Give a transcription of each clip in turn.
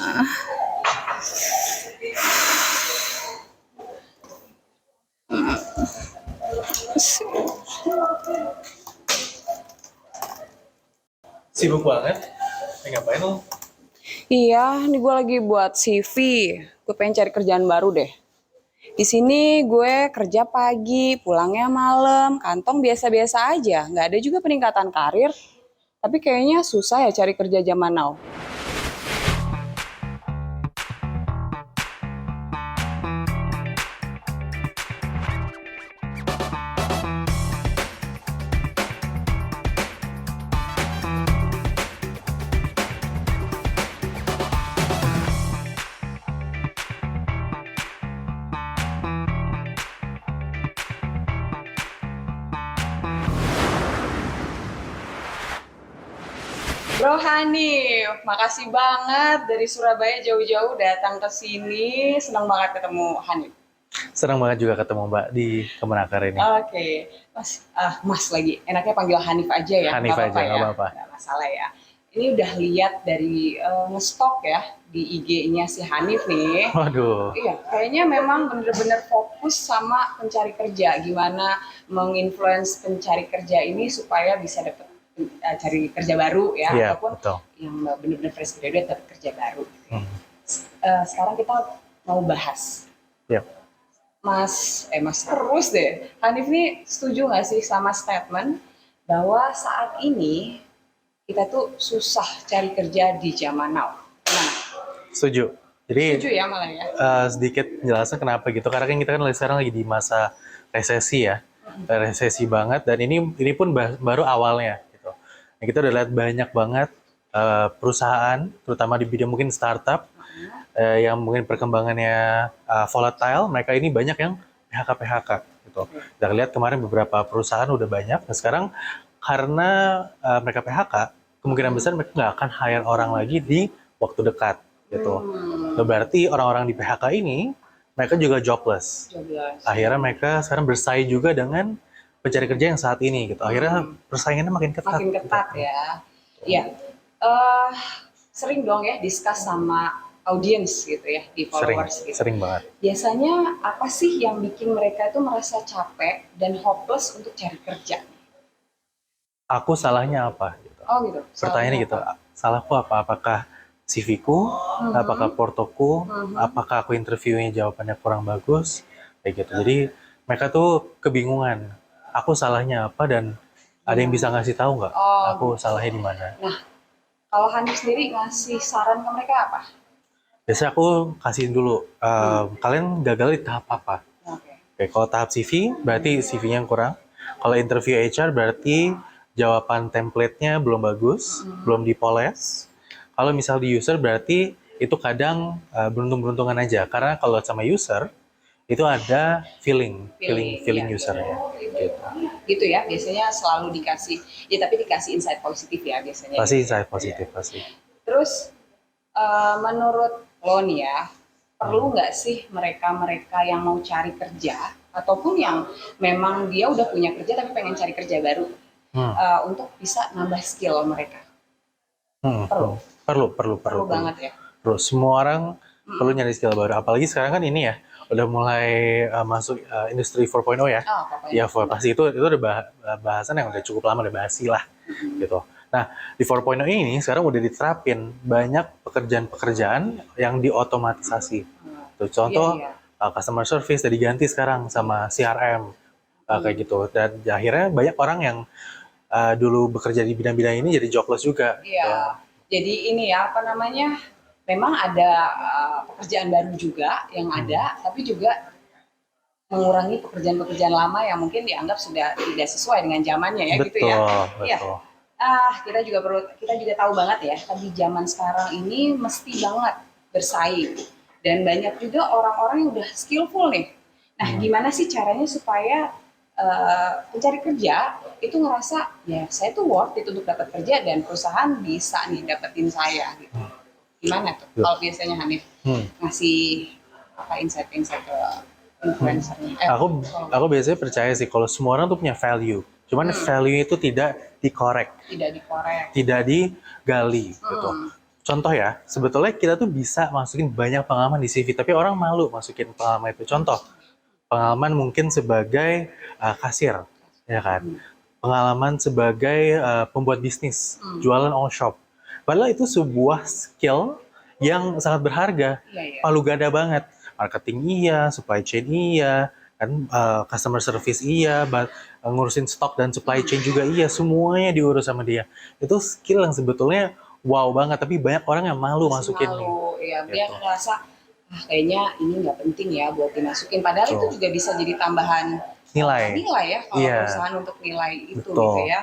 Sibuk banget. Ngapain lo? Iya, ini gue lagi buat CV. Gue pengen cari kerjaan baru deh. Di sini gue kerja pagi, pulangnya malam, kantong biasa-biasa aja. Nggak ada juga peningkatan karir. Tapi kayaknya susah ya cari kerja zaman now. Bro Hanif, makasih banget dari Surabaya jauh-jauh datang ke sini. Senang banget ketemu Hanif. Senang banget juga ketemu Mbak di Kemenaker ini. Oke, Mas lagi. Enaknya panggil Hanif aja ya. Hanif nggak aja, apa-apa nggak ya. apa-apa. Nggak masalah ya. Ini udah lihat dari ngestok ya di IG-nya si Hanif nih. Waduh. Iya, kayaknya memang bener-bener fokus sama pencari kerja. Gimana menginfluence pencari kerja ini supaya bisa dapat cari kerja baru ya, Iya, ataupun betul. yang bener-bener fresh graduate dapat kerja baru. Hmm. Sekarang kita mau bahas. Yap. Mas terus deh. Hanif nih setuju nggak sih sama statement bahwa saat ini kita tuh susah cari kerja di zaman now? Nah, Setuju. Jadi setuju ya malah ya. sedikit penjelasan kenapa gitu. Karena kan kita kan sekarang lagi di masa resesi ya. Resesi banget dan ini pun baru awalnya gitu. Nah, kita udah lihat banyak banget perusahaan terutama di bidang mungkin startup yang mungkin perkembangannya volatile, mereka ini banyak yang PHK gitu. Kita lihat kemarin beberapa perusahaan udah banyak. Nah sekarang karena mereka PHK, kemungkinan besar mereka nggak akan hire orang lagi di waktu dekat gitu. Nah, berarti orang-orang di PHK ini mereka juga jobless. Akhirnya mereka sekarang bersaing juga dengan pencari kerja yang saat ini gitu. Akhirnya persaingannya makin ketat. Makin ketat gitu. ya. Iya. Sering dong ya discuss sama audiens gitu ya di followers gitu. Sering banget. Biasanya apa sih yang bikin mereka itu merasa capek dan hopeless untuk cari kerja? Aku salahnya apa? Gitu. Oh gitu. Pertanyaannya gitu. Salahku apa? Apakah CV-ku? Apakah portoku? Apakah aku interviewnya jawabannya kurang bagus? Kayak gitu. Jadi mereka tuh kebingungan. Aku salahnya apa dan ada yang bisa ngasih tahu nggak? Aku salahnya di mana? Nah, kalau Hanif sendiri ngasih saran ke mereka apa? Biasanya aku kasihin dulu, kalian gagal di tahap apa? Oke, kalau tahap CV, berarti CV-nya yang kurang. Kalau interview HR, berarti jawaban template-nya belum bagus, belum dipoles. Kalau misal di user, berarti itu kadang beruntung-beruntungan aja. Karena kalau sama user, itu ada feeling usernya. Gitu ya, biasanya selalu dikasih, ya tapi dikasih insight positif ya biasanya. Pasti gitu insight ya. positif, pasti. Terus, menurut lo nih ya, perlu nggak sih mereka-mereka yang mau cari kerja ataupun yang memang dia udah punya kerja tapi pengen cari kerja baru untuk bisa nambah skill mereka? Perlu banget ya. Perlu. Semua orang perlu nyari skill baru. Apalagi sekarang kan ini ya, udah mulai masuk industri 4.0 ya. Ya pasti itu udah bahasan yang udah cukup lama, udah basi lah gitu. Nah, di 4.0 ini sekarang udah diterapin banyak pekerjaan-pekerjaan yang diotomatisasi. Tuh, contoh customer service udah diganti sekarang sama CRM kayak gitu. Dan akhirnya banyak orang yang dulu bekerja di bidang-bidang ini jadi jobless juga. Iya. Jadi ini ya apa namanya? Memang ada pekerjaan baru juga yang ada, tapi juga mengurangi pekerjaan-pekerjaan lama yang mungkin dianggap sudah tidak sesuai dengan zamannya ya. Betul, gitu ya. Betul. Ya. Kita juga tahu banget ya, di zaman sekarang ini mesti banget bersaing dan banyak juga orang-orang yang udah skillful nih. Nah, gimana sih caranya supaya pencari kerja itu ngerasa ya saya tuh worth it untuk dapat kerja dan perusahaan bisa nih dapetin saya gitu. Gimana tuh kalau biasanya Hanif ngasih apa insight ke influencernya? Aku biasanya percaya sih kalau semua orang tuh punya value. Cuman value itu tidak dikorek. Tidak Tidak digali gitu. contoh ya, sebetulnya kita tuh bisa masukin banyak pengalaman di CV, tapi orang malu masukin pengalaman itu. Contoh, pengalaman mungkin sebagai kasir, ya kan? Hmm. Pengalaman sebagai pembuat bisnis, Hmm. jualan all shop. Padahal itu sebuah skill yang sangat berharga, Iya, iya. palu gada banget. Marketing iya, supply chain iya, kan customer service iya, ngurusin stok dan supply chain juga iya, semuanya diurus sama dia. Itu skill yang sebetulnya wow banget, tapi banyak orang yang malu Masih masukin nih. malu, ya dia Gitu. ngerasa kayaknya ini nggak penting ya buat dimasukin. Padahal itu Betul. juga bisa jadi tambahan Nilai. nilai ya kalau Iya, perusahaan untuk nilai itu gitu betul. ya.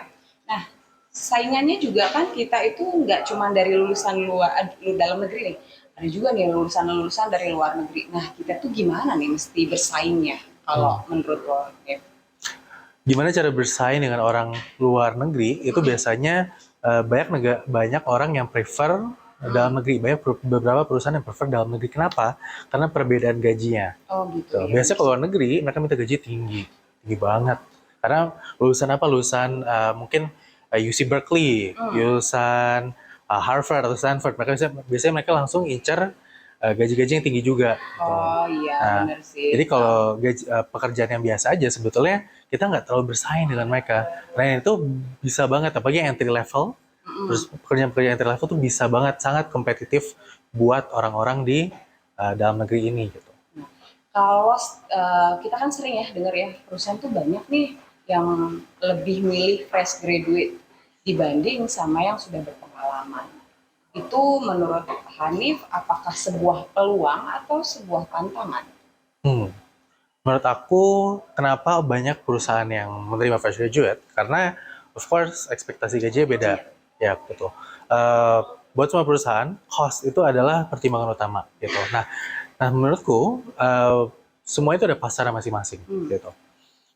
Nah, saingannya juga kan kita itu nggak cuma dari lulusan dalam negeri nih, ada juga nih lulusan-lulusan dari luar negeri. Nah, kita tuh gimana nih mesti bersaingnya Hmm. kalau menurut lo? Ya. Gimana cara bersaing dengan orang luar negeri? Itu biasanya banyak orang yang prefer dalam negeri. Banyak beberapa perusahaan yang prefer dalam negeri. Kenapa? Karena perbedaan gajinya. Oh gitu Tuh, ya, biasanya benar kalau sih. luar negeri mereka minta gaji tinggi, tinggi banget. Karena lulusan apa? Lulusan mungkin UC Berkeley, Hmm. lulusan Harvard atau Stanford. Biasanya mereka langsung incar gaji-gaji yang tinggi juga. Gitu. Oh iya, Nah, benar sih. jadi kalau pekerjaan yang biasa aja sebetulnya kita nggak terlalu bersaing dengan mereka. Nah itu bisa banget, apalagi yang entry level. Terus Mm-mm. pekerjaan-pekerjaan entry level tuh bisa banget, sangat kompetitif buat orang-orang di dalam negeri ini gitu. Kalau kita kan sering ya dengar ya perusahaan tuh banyak nih yang lebih milih fresh graduate dibanding sama yang sudah berpengalaman. Itu menurut Hanif apakah sebuah peluang atau sebuah tantangan? Hmm. Menurut aku, kenapa banyak perusahaan yang menerima fresh graduate? Karena, of course, ekspektasi gajinya beda. Iya. Ya, betul. Eh, buat semua perusahaan, cost itu adalah pertimbangan utama. Gitu. Nah menurutku, semua itu ada pasarnya masing-masing. Hmm. Gitu.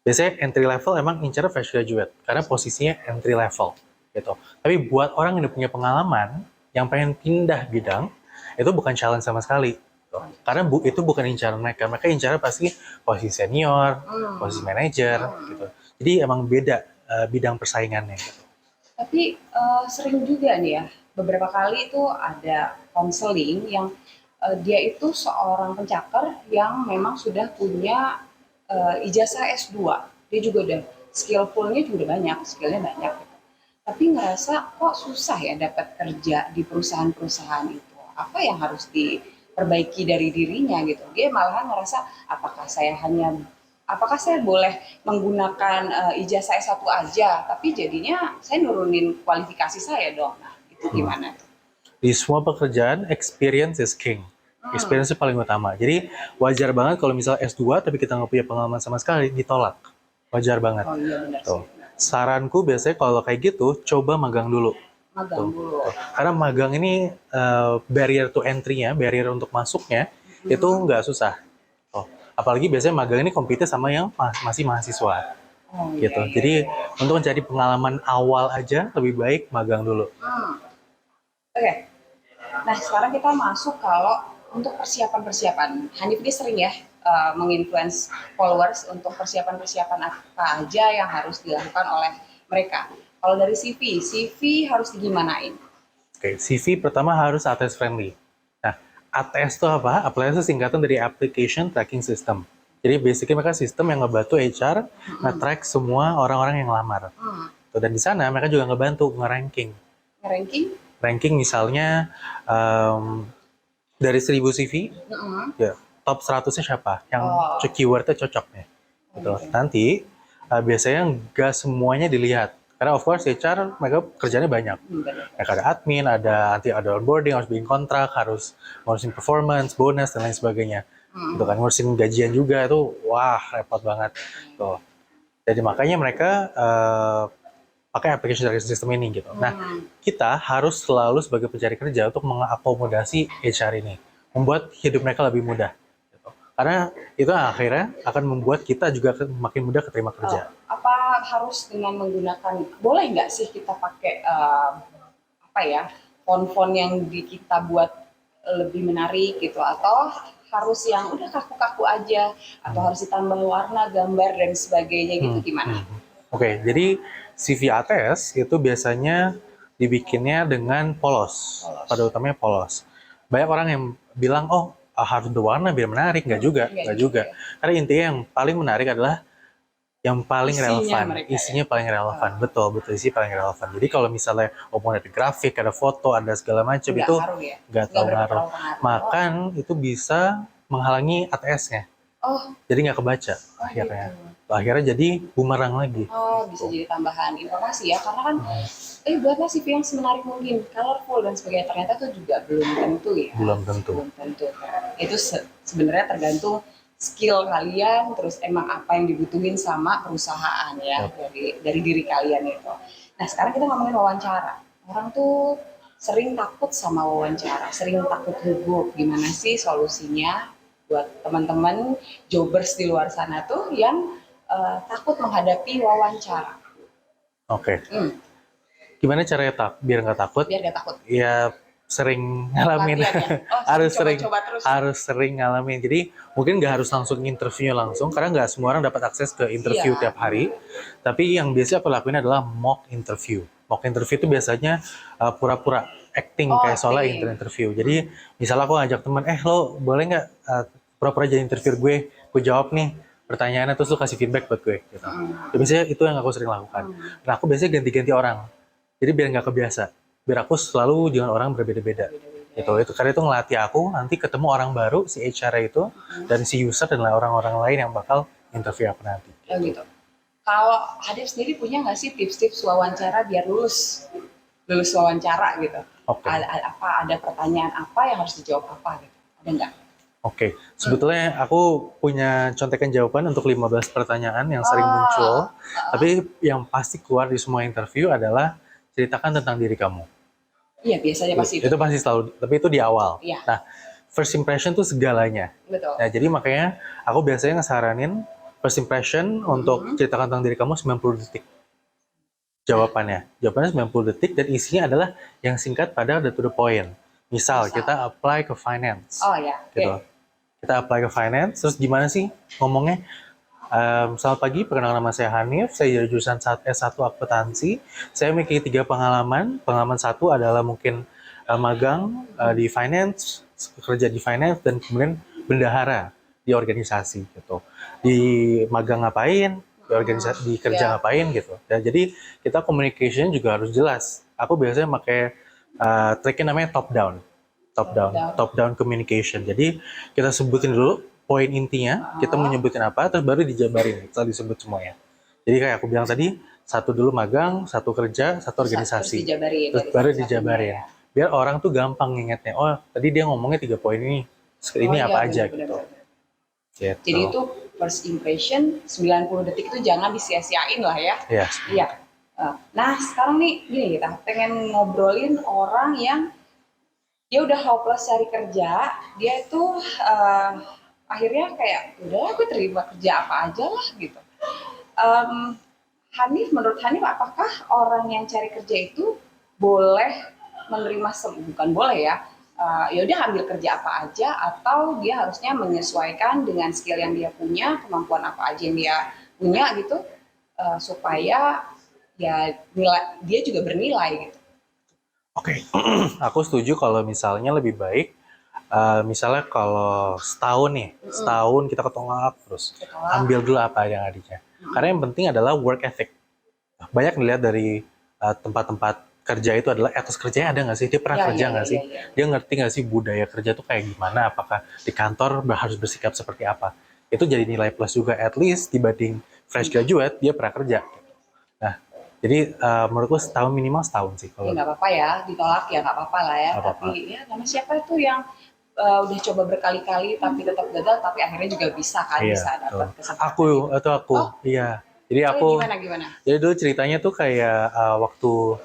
Biasanya entry level emang incar fresh graduate, karena posisinya entry level. Gitu. Tapi buat orang yang udah punya pengalaman, yang pengen pindah bidang, itu bukan challenge sama sekali. Gitu. Karena itu bukan incaran mereka. Mereka incaran pasti posisi senior, posisi Hmm. manager, gitu. Jadi emang beda bidang persaingannya. Gitu. Tapi sering juga nih ya, beberapa kali itu ada konseling yang dia itu seorang pencakar yang memang sudah punya ijazah S2. Dia juga udah skillfulnya juga udah banyak, skillnya banyak. Gitu. Tapi ngerasa kok susah ya dapat kerja di perusahaan-perusahaan itu. Apa yang harus diperbaiki dari dirinya gitu. Dia malahan ngerasa apakah saya boleh menggunakan ijazah S1 aja, tapi jadinya saya nurunin kualifikasi saya dong. Nah, itu Hmm. gimana tuh? Di semua pekerjaan, experience is king. Hmm. Experience itu paling utama. Jadi wajar banget kalau misal S2 tapi kita nggak punya pengalaman sama sekali, ditolak. Wajar banget. Oh iya benar sih. Tuh. Saranku biasanya kalau kayak gitu, coba magang dulu. Magang Tuh. dulu. Karena magang ini barrier to entry-nya, barrier untuk masuknya, itu nggak susah. Tuh. Apalagi biasanya magang ini compete sama yang masih mahasiswa. Oh iya Gitu. iya Jadi iya. untuk mencari pengalaman awal aja, lebih baik magang dulu. Hmm. Oke. Nah, sekarang kita masuk kalau untuk persiapan-persiapan. Hanif ini sering ya menginfluence followers untuk persiapan-persiapan apa aja yang harus dilakukan oleh mereka. Kalau dari CV harus digimanain? Oke, CV pertama harus ATS friendly. Nah, ATS itu apa? ATS itu singkatan dari Application Tracking System. Jadi basically mereka sistem yang ngebantu HR nge-track semua orang-orang yang lamar. Hmm. Dan di sana mereka juga ngebantu nge-ranking. Ranking? Ranking misalnya dari 1000 CV, ya top 100-nya siapa? Yang Oh, keywordnya cocok nih. Gitu. gitu. Nanti biasanya nggak semuanya dilihat. Karena of course HR mereka kerjanya banyak. Benar. Mereka ada admin, ada onboarding, harus bikin kontrak, harus ngurusin performance, bonus dan lain sebagainya. Gitu kan, ngurusin gajian juga itu wah repot banget. Tuh. Jadi makanya mereka pakai application tracking system ini gitu. Nah, kita harus selalu sebagai pencari kerja untuk mengakomodasi HR ini, membuat hidup mereka lebih mudah. Gitu. Karena itu akhirnya akan membuat kita juga makin mudah keterima kerja. Apa harus dengan menggunakan, boleh nggak sih kita pakai apa ya, font-font yang kita buat lebih menarik gitu, atau harus yang udah kaku-kaku aja, atau harus ditambah warna, gambar dan sebagainya gitu, gimana? Oke, jadi CV ATS itu biasanya dibikinnya dengan polos. Polos. Pada utamanya polos. Banyak orang yang bilang, oh harus berwarna biar menarik. Nggak juga, nggak juga. Karena intinya yang paling menarik adalah yang paling Isinya relevan, mereka, isinya paling relevan, betul, isi paling relevan. Jadi kalau misalnya mau ada grafik, ada foto, ada segala macam Nggak itu ngaruh ya? nggak Nggak tahu ngaruh. berpengaruh pengaruh. Makan itu bisa menghalangi ATS-nya, Oh, jadi nggak kebaca akhirnya. gitu. Akhirnya jadi bumerang lagi. Oh, bisa jadi tambahan informasi ya, karena kan buatlah CV yang semenarik mungkin, colorful dan sebagainya. Ternyata itu juga belum tentu ya. Belum tentu. Belum tentu. Itu sebenarnya tergantung skill kalian, terus emang apa yang dibutuhin sama perusahaan ya, dari diri kalian itu. Nah, sekarang kita ngomongin wawancara. Orang tuh sering takut sama wawancara, sering takut gugup. Gimana sih solusinya buat teman-teman jobbers di luar sana tuh yang takut menghadapi wawancara? Oke. Gimana caranya biar nggak takut? Biar nggak takut. Ya sering ngalamin. harus sering ngalamin. Jadi mungkin nggak harus langsung interviewnya langsung, karena nggak semua orang dapat akses ke interview tiap hari. Tapi yang biasa aku lakuin adalah mock interview. Mock interview itu biasanya pura-pura acting kayak soalnya interview. Jadi misalnya aku ngajak teman, lo boleh nggak pura-pura jadi interview gue jawab nih pertanyaannya, terus lu kasih feedback buat gue gitu. Ya, biasanya itu yang aku sering lakukan. Dan aku biasanya ganti-ganti orang. Jadi biar nggak kebiasa. Biar aku selalu dengan orang berbeda-beda. Itu karena itu ngelatih aku nanti ketemu orang baru, si HR itu, dan si user dan orang-orang lain yang bakal interview aku nanti. Oh gitu. Kalau Hadif sendiri punya nggak sih tips-tips wawancara biar lulus wawancara gitu? Ada pertanyaan apa yang harus dijawab apa gitu? Ada nggak? Oke, sebetulnya aku punya contekan jawaban untuk 15 pertanyaan yang sering muncul. Tapi yang pasti keluar di semua interview adalah ceritakan tentang diri kamu. Iya, biasanya pasti itu pasti selalu, tapi itu di awal. Iya. Nah, first impression tuh segalanya. Betul. Nah, jadi makanya aku biasanya ngesaranin first impression untuk ceritakan tentang diri kamu 90 detik. Jawabannya 90 detik dan isinya adalah yang singkat pada to the point. Misal kita apply ke finance. Oh ya. Gitu. Kita apply ke finance, terus gimana sih ngomongnya? Selamat pagi, perkenalkan nama saya Hanif, saya dari jurusan S1 Akuntansi. Saya memiliki 3 pengalaman. Pengalaman 1 adalah mungkin magang di finance, kerja di finance, dan kemudian bendahara di organisasi gitu. Di magang ngapain, di organisasi, di kerja ngapain gitu. Dan jadi kita communication juga harus jelas. Aku biasanya pakai triknya namanya top down communication. Jadi kita sebutin dulu poin intinya, kita mau nyebutin apa, terus baru dijabarin setelah disebut semuanya. Jadi kayak aku bilang tadi, 1 dulu magang, 1 kerja, 1 organisasi, terus baru dijabarin. Biar orang tuh gampang ngingetnya, oh tadi dia ngomongnya 3 poin ini apa aja gitu. Jadi itu first impression 90 detik itu jangan disia-siain lah ya. Iya. Nah sekarang nih gini, kita pengen ngobrolin orang yang dia udah hopeless cari kerja, dia itu akhirnya kayak udah aku terima kerja apa aja lah gitu. Hanif, menurut Hanif apakah orang yang cari kerja itu boleh menerima, bukan boleh ya, ya udah ambil kerja apa aja, atau dia harusnya menyesuaikan dengan skill yang dia punya, kemampuan apa aja yang dia punya gitu, supaya ya dia juga bernilai gitu. Oke. Aku setuju kalau misalnya lebih baik, misalnya kalau setahun kita ketolak terus, ambil dulu apa yang adanya. Karena yang penting adalah work ethic. Banyak dilihat dari tempat-tempat kerja itu adalah etos kerjanya ada nggak sih? Dia pernah kerja nggak sih? Dia ngerti nggak sih budaya kerja tuh kayak gimana? Apakah di kantor harus bersikap seperti apa? Itu jadi nilai plus juga, at least dibanding fresh graduate dia pernah kerja. Nah, jadi menurutku minimal setahun sih. Kalau nggak apa-apa ya, ditolak ya nggak apa-apa lah ya. Tapi ya nama siapa tuh yang udah coba berkali-kali tapi tetap gagal, tapi akhirnya juga bisa kan, bisa dapat kesempatan. Aku. Iya. Jadi aku. Gimana? Jadi dulu ceritanya tuh kayak waktu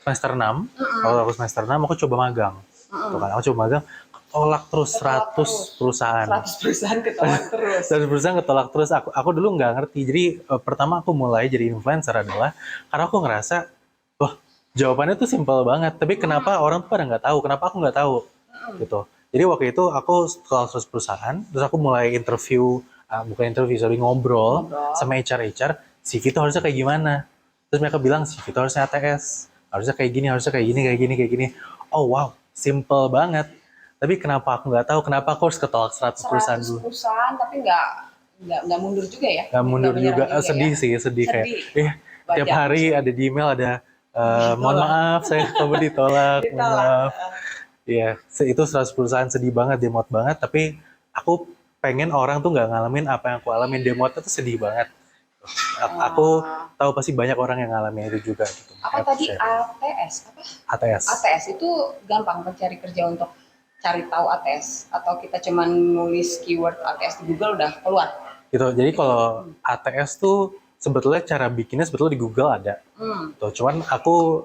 semester 6, waktu aku semester 6 aku coba magang. Tuh kan, aku coba magang, ketolak terus 100 perusahaan. 100 perusahaan ketolak terus. 100 perusahaan ketolak terus. Aku dulu nggak ngerti. Jadi pertama aku mulai jadi influencer adalah karena aku ngerasa, wah jawabannya tuh simpel banget. Tapi kenapa orang tuh pada nggak tahu? Kenapa aku nggak tahu? Gitu. Jadi waktu itu aku setelah 100 perusahaan, terus aku mulai ngobrol sama HR, CV itu harusnya kayak gimana. Terus mereka bilang CV itu harusnya ATS. harusnya kayak gini, harusnya kayak gini, kayak gini, kayak gini. Oh wow, simple banget. Tapi kenapa aku nggak tahu, kenapa aku harus ketolak 100% 100 dulu. perusahaan tapi nggak mundur juga ya, Nggak mundur menyerah juga. juga Sedih ya. sih, sedih kayak, Sedih, tiap wajar hari sedih. ada di email, ada mohon Ditolak, maaf, saya coba ditolak, mohon ditolak. maaf. Iya, itu 100 perusahaan sedih banget, demot banget, tapi aku pengen orang tuh nggak ngalamin apa yang aku alamin, demotnya tuh sedih banget. Aku Eh, tahu pasti banyak orang yang ngalamin itu juga gitu. apa Makanya aku tadi share. ATS apa? ATS. ATS itu gampang pencari kerja untuk cari tahu ATS atau kita cuman nulis keyword ATS di Google udah keluar. Gitu. Jadi kalau ATS tuh sebetulnya cara bikinnya sebetulnya di Google ada. Hmm. Tuh, cuman aku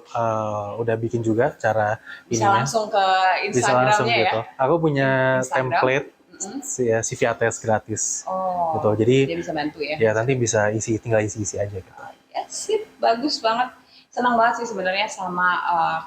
udah bikin juga cara Bisa ininya. langsung ke Bisa langsung Instagramnya ya. gitu. Aku punya Instagram. template Mm-mm. CV ATS gratis. Oh, Gitu. Jadi dia bisa bantu ya. ya nanti bisa tinggal isi aja gitu. Ya, sip, bagus banget. Senang banget sih sebenarnya sama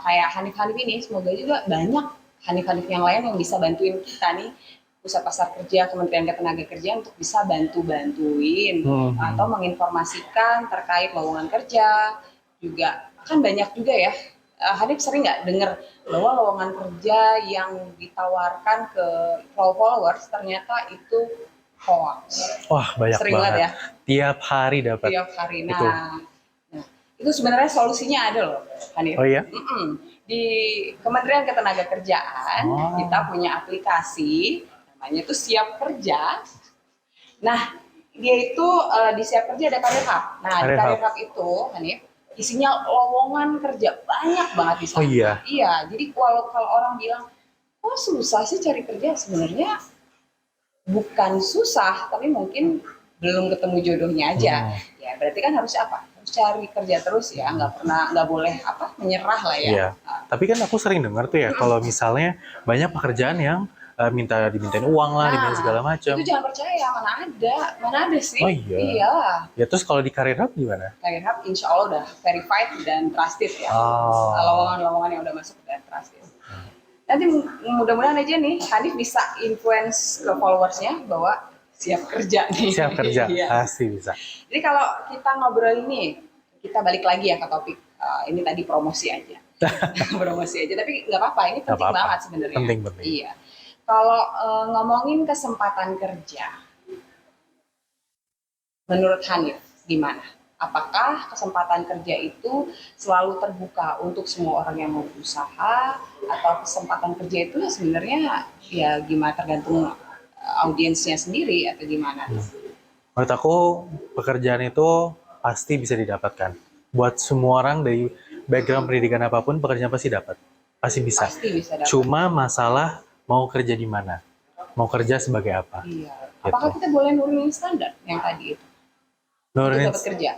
kayak Hanif-Hanif ini. Semoga juga banyak Hanif-Hanif yang lain yang bisa bantuin kita nih, Pusat Pasar Kerja, Kementerian Ketenagakerjaan untuk bisa bantuin atau menginformasikan terkait lowongan kerja. Juga kan banyak juga ya. Hanif sering nggak dengar bahwa lowongan kerja yang ditawarkan ke followers ternyata itu hoax. Wah, banyak Sering banget. banget ya. Tiap hari dapat. Tiap hari. Itu. Nah, itu sebenarnya solusinya ada loh, Hanif. Oh iya? Di Kementerian Ketenagakerjaan kita punya aplikasi namanya itu Siap Kerja. Nah, dia itu di Siap Kerja ada Karir Hub. Nah, di Karir Hub itu, Hanif, isinya lowongan kerja banyak banget di sana. Oh iya. Iya, jadi kalau orang bilang, "Oh, susah sih cari kerja." Sebenarnya bukan susah, tapi mungkin belum ketemu jodohnya aja. Ya berarti kan harus apa? Harus cari kerja terus ya, nggak boleh menyerah lah ya. Iya. Tapi kan aku sering dengar tuh ya, kalau misalnya banyak pekerjaan yang dimintain uang lah, dimintain segala macam. Itu jangan percaya, mana ada sih. Oh iya. Iya. Ya terus kalau di Career Hub gimana? Career Hub insya Allah udah verified dan trusted ya. Lowongan-lowongan yang udah masuk dan trusted. Nanti mudah-mudahan aja nih Hanif bisa influence ke followersnya bahwa siap kerja nih. Siap kerja, pasti bisa. Jadi kalau kita ngobrol ini, kita balik lagi ya ke topik ini tadi promosi aja. Promosi aja, tapi nggak apa-apa, ini penting banget sebenarnya. Penting. Iya. Kalau ngomongin kesempatan kerja, menurut Hanif gimana? Apakah kesempatan kerja itu selalu terbuka untuk semua orang yang mau berusaha, atau kesempatan kerja itu sebenarnya ya gimana, tergantung audiensnya sendiri atau gimana? Menurut aku pekerjaan itu pasti bisa didapatkan. Buat semua orang dari background pendidikan apapun, pekerjaan pasti dapat. Pasti bisa. Pasti bisa dapat. Cuma masalah mau kerja di mana, mau kerja sebagai apa. Iya. Apakah kita boleh nurunin standar yang tadi itu? Nurunin dapat kerja.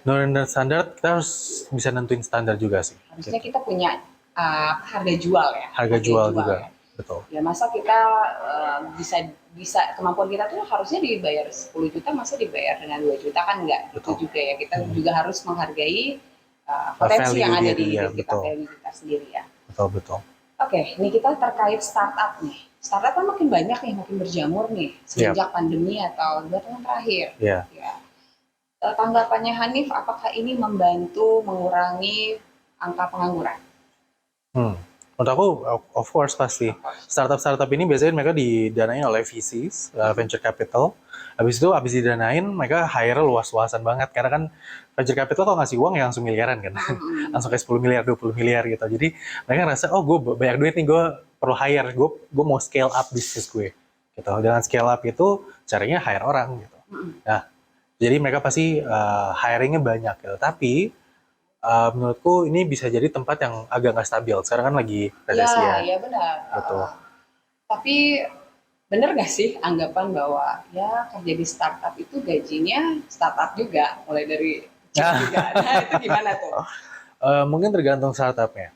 Nurunin standar, kita harus bisa nentuin standar juga sih. Harusnya kita punya harga jual ya. Harga jual juga, ya. betul. Ya masa kita bisa kemampuan kita tuh harusnya dibayar 10 juta, masa dibayar dengan 2 juta kan enggak. Itu juga ya, kita juga harus menghargai potensi yang ada di diri kita, value kita sendiri ya. Betul. Oke, ini kita terkait startup nih. Startup kan makin banyak nih, makin berjamur nih sejak pandemi atau 2 tahun terakhir. Yeah. Ya. Tanggapannya Hanif, apakah ini membantu mengurangi angka pengangguran? Menurut aku, of course pasti. Startup ini biasanya mereka didanain oleh VCs, venture capital. Habis didanain, mereka hire luas-luasan banget. Karena kan venture capital kalau ngasih uang ya langsung miliaran kan. Langsung kayak 10 miliar, 20 miliar gitu. Jadi mereka ngerasa, oh gue banyak duit nih, gue perlu hire. Gue mau scale up bisnis gue. Gitu. Dengan scale up itu, caranya hire orang gitu. Nah, jadi mereka pasti hiringnya banyak gitu. Tapi menurutku ini bisa jadi tempat yang agak nggak stabil. Sekarang kan lagi resesi ya. Iya benar. Betul. Tapi benar nggak sih anggapan bahwa ya kerja di startup itu gajinya startup juga, mulai dari juga. Nah itu gimana tuh? Mungkin tergantung startupnya.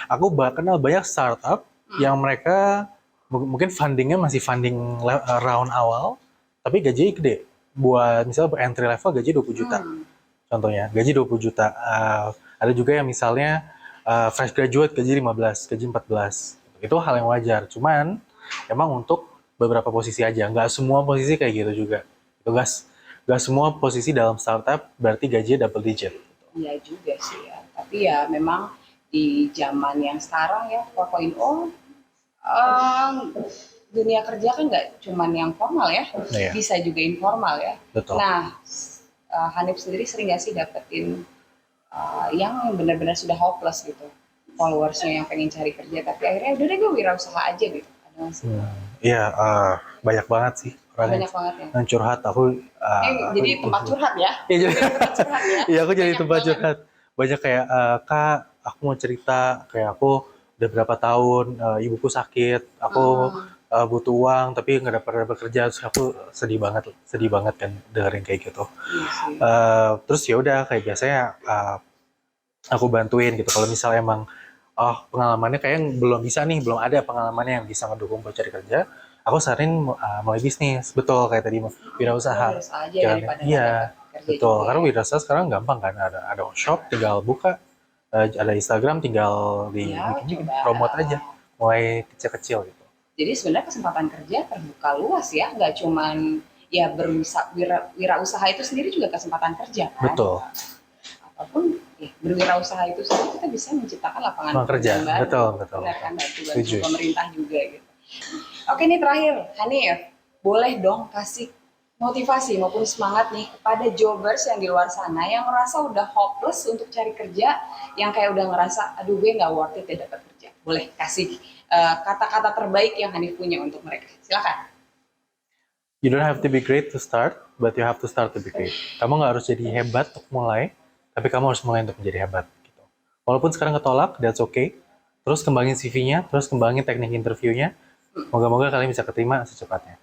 Aku kenal banyak startup yang mereka mungkin fundingnya masih funding round awal, tapi gajinya gede. Buat misalnya entry level gaji 20 juta. Contohnya, gaji 20 juta. Ada juga yang misalnya fresh graduate gaji 15, gaji 14. Itu hal yang wajar. Cuman, emang untuk beberapa posisi aja. Nggak semua posisi kayak gitu juga. Itu guys. Nggak semua posisi dalam startup berarti gajinya double digit. Iya juga sih ya. Tapi ya memang di zaman yang sekarang ya 4.0, em, dunia kerja kan nggak cuman yang formal ya, Iya, bisa juga informal ya. betul. Nah, Hanif sendiri sering nggak sih dapetin yang benar-benar sudah hopeless gitu, followersnya yang pengen cari kerja tapi akhirnya udah deh gue wirausaha aja gitu, ada nggak sih? Iya, banyak banget sih orang Banyak banget ya. yang curhat. Aku Jadi tempat curhat ya. Iya, Jadi tempat curhat ya. iya, aku jadi Banyak tempat banget. curhat. Banyak kayak, Kak, aku mau cerita, kayak aku udah berapa tahun, ibuku sakit, aku Hmm, butuh uang tapi nggak dapat kerja, terus aku sedih banget kan dengerin kayak gitu. iya sih. Terus ya udah kayak biasanya aku bantuin gitu. Kalau misalnya emang pengalamannya kayak belum bisa nih, belum ada pengalamannya yang bisa mendukung buat cari kerja, aku saranin mulai bisnis. Betul kayak tadi, Lo wirausaha. harus aja Jangan, daripada nggak iya, dapat kerja betul. juga Karena ya. wirausaha sekarang gampang kan, ada shop, tinggal buka, ada Instagram, tinggal Ya dibikin, coba. promote aja, mulai kecil-kecil gitu. Jadi sebenarnya kesempatan kerja terbuka luas ya, nggak cuman ya wirausaha itu sendiri juga kesempatan kerja kan. Betul, Apapun ya, berwirausaha itu sendiri kita bisa menciptakan lapangan mau kerja, pekerjaan baru. betul, betul, Benar betul. kan, bantu Setuju. pemerintah juga gitu. Oke nih terakhir, Hanif, boleh dong kasih motivasi maupun semangat nih kepada jobbers yang di luar sana yang merasa udah hopeless untuk cari kerja, yang kayak udah ngerasa, aduh gue nggak worth it ya dapat kerja. Boleh kasih kata-kata terbaik yang Hanif punya untuk mereka. Silakan. You don't have to be great to start, but you have to start to be great. Kamu nggak harus jadi hebat untuk mulai, tapi kamu harus mulai untuk menjadi hebat. Gitu. Walaupun sekarang ketolak, that's okay. Terus kembangin CV-nya, terus kembangin teknik interviewnya. Moga-moga kalian bisa keterima secepatnya.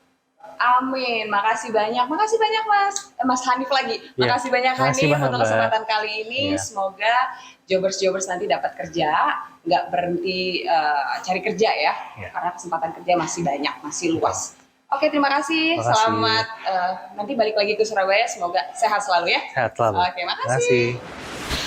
Amin. Makasih banyak. Makasih banyak Mas Hanif lagi. Iya, Makasih banyak makasih Hanif banget untuk Mbak. kesempatan kali ini. Iya. Semoga jobbers-jobbers nanti dapat kerja, nggak berhenti cari kerja ya. Iya. Karena kesempatan kerja masih banyak, masih luas. Oke, terima kasih. Makasih. Selamat nanti balik lagi ke Surabaya. Semoga sehat selalu ya. Sehat selalu. Oke, makasih.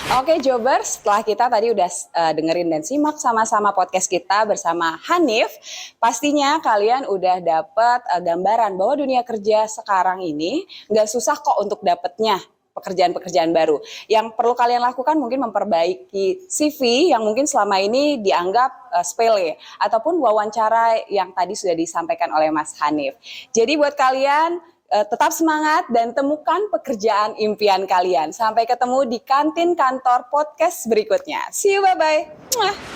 Oke Jobbers, setelah kita tadi udah dengerin dan simak sama-sama podcast kita bersama Hanif, pastinya kalian udah dapet gambaran bahwa dunia kerja sekarang ini nggak susah kok untuk dapetnya pekerjaan-pekerjaan baru. Yang perlu kalian lakukan mungkin memperbaiki CV yang mungkin selama ini dianggap sepele, ataupun wawancara yang tadi sudah disampaikan oleh Mas Hanif. Jadi buat kalian, tetap semangat dan temukan pekerjaan impian kalian. Sampai ketemu di kantin kantor podcast berikutnya. See you, bye-bye.